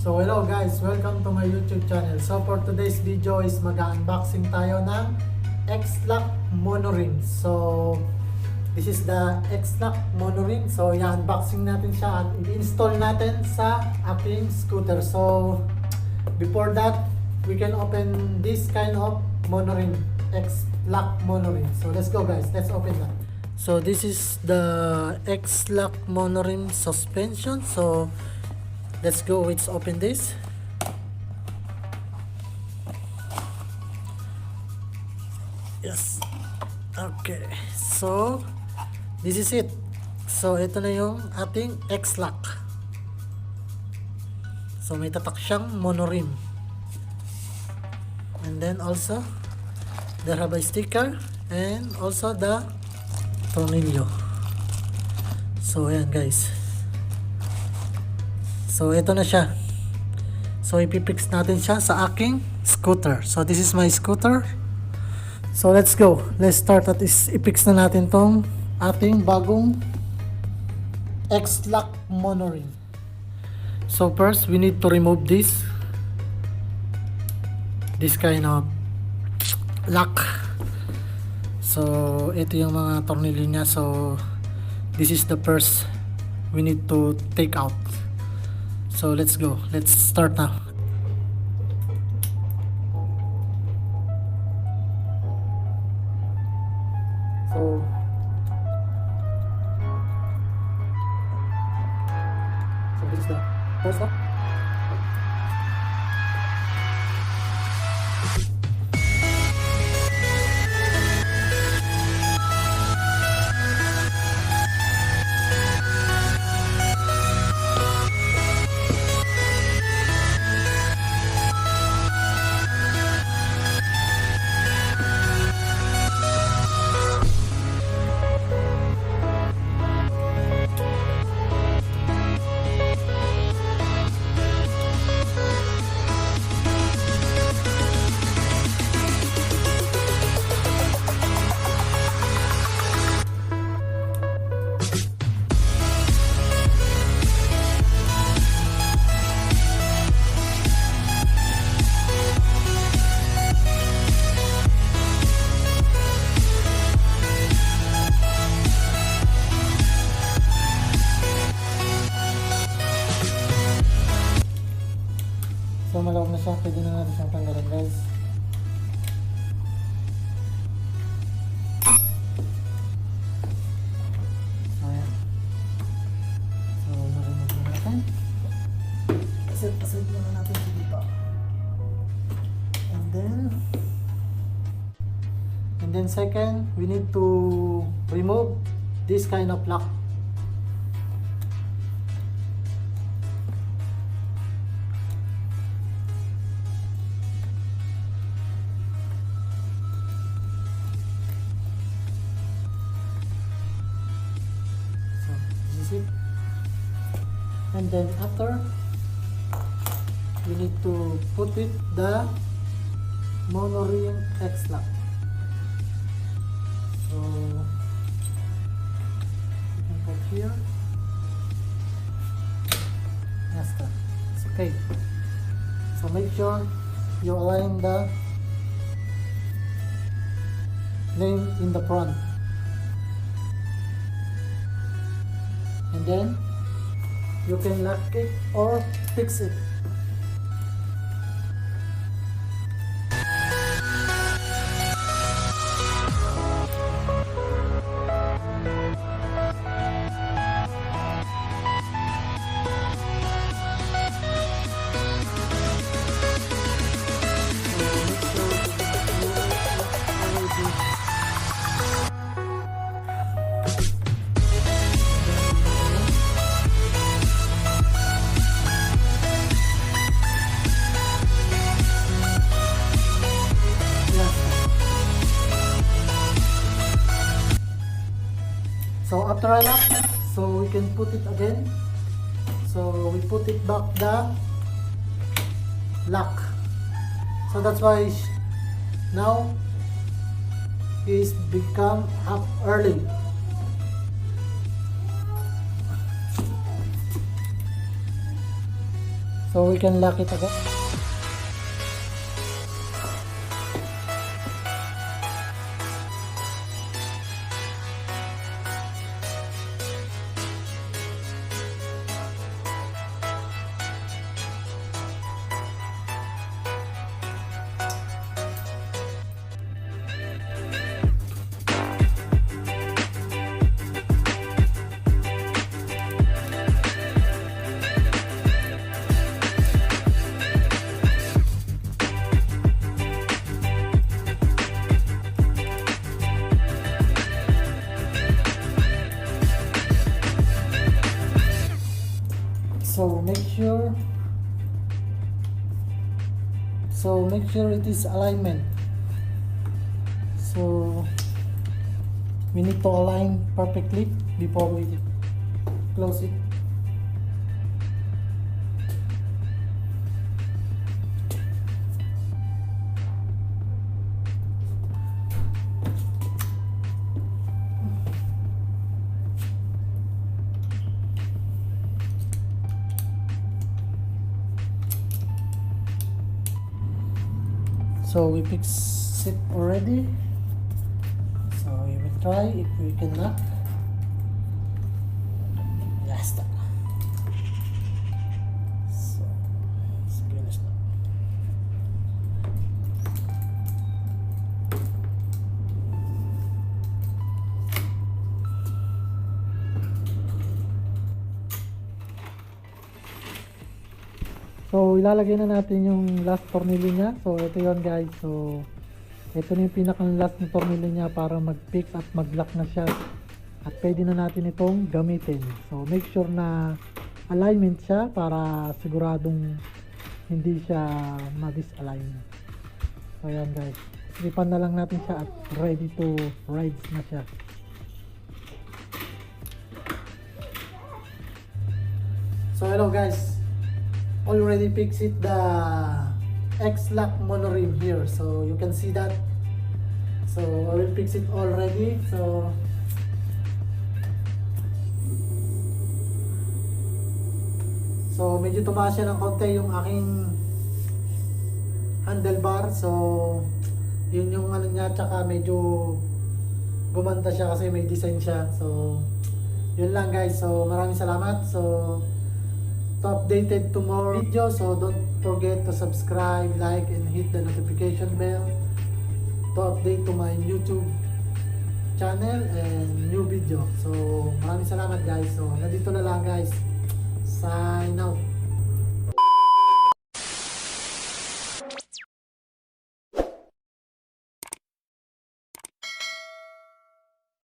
So hello guys, welcome to my YouTube channel. So for today's video is mag-unboxing tayo ng X-Lock monorim. So this is the X-Lock monorim. So i-unboxing natin siya at i-install natin sa aking scooter. So before that, we can open this kind of monorim, X-Lock monorim. So let's go guys, let's open that. So this is the X-Lock monorim suspension. So let's go, let's open this. Yes. Okay. So, this is it. So, ito na yung ating X-Lock. So, may tatak siyang monorim. And then also, there have a sticker and also the tornillo. So, ayan guys. So, ito na siya. So, ipipix natin siya sa aking scooter. So, this is my scooter. So, let's go. Let's start at ipix na natin tong ating bagong X-Lock monorim. So, first, we need to remove this kind of lock. So, ito yung mga tornilyo niya. So, this is the first we need to take out. So let's go. Let's start now. So this is the first one. So malawag na siya, pwede na natin siyang tanggalin guys. So ayan. So na-remove na natin. Pasit muna natin dito. And then second, we need to remove this kind of lock. And then after, we need to put it the monorim X-Lock. So you can put here. Yes, it's okay. So make sure you align the name in the front, and then you can lock it or fix it. So after I lock, so we can put it again. So we put it back the lock. So that's why now is become up early. So we can lock it again. So make sure it is alignment. So we need to align perfectly before we close it. So we fix it already. So we will try if we can lock. Yes. So finish na. So ilalagay na natin yung last tornilyo niya. So ito yon guys. So ito na yung pinakang last na tornilyo niya para mag-fix at mag-lock na siya. At pwede na natin itong gamitin. So make sure na alignment siya para siguradong hindi siya ma-disalign. So ayan guys. Slipan na lang natin siya at ready to ride na siya. So hello guys. Already fix it the X-Lock monorim here, so you can see that. So I will fix it already. So medyo tumaas siya ng konti yung aking handlebar. So yun yung ano niya, tsaka medyo gumanda siya kasi may design siya. So yun lang guys. So maraming salamat. So to updated to more videos, so don't forget to subscribe, like, and hit the notification bell to update to my YouTube channel and new video. So maraming salamat guys. So nandito na lang guys. Sign out.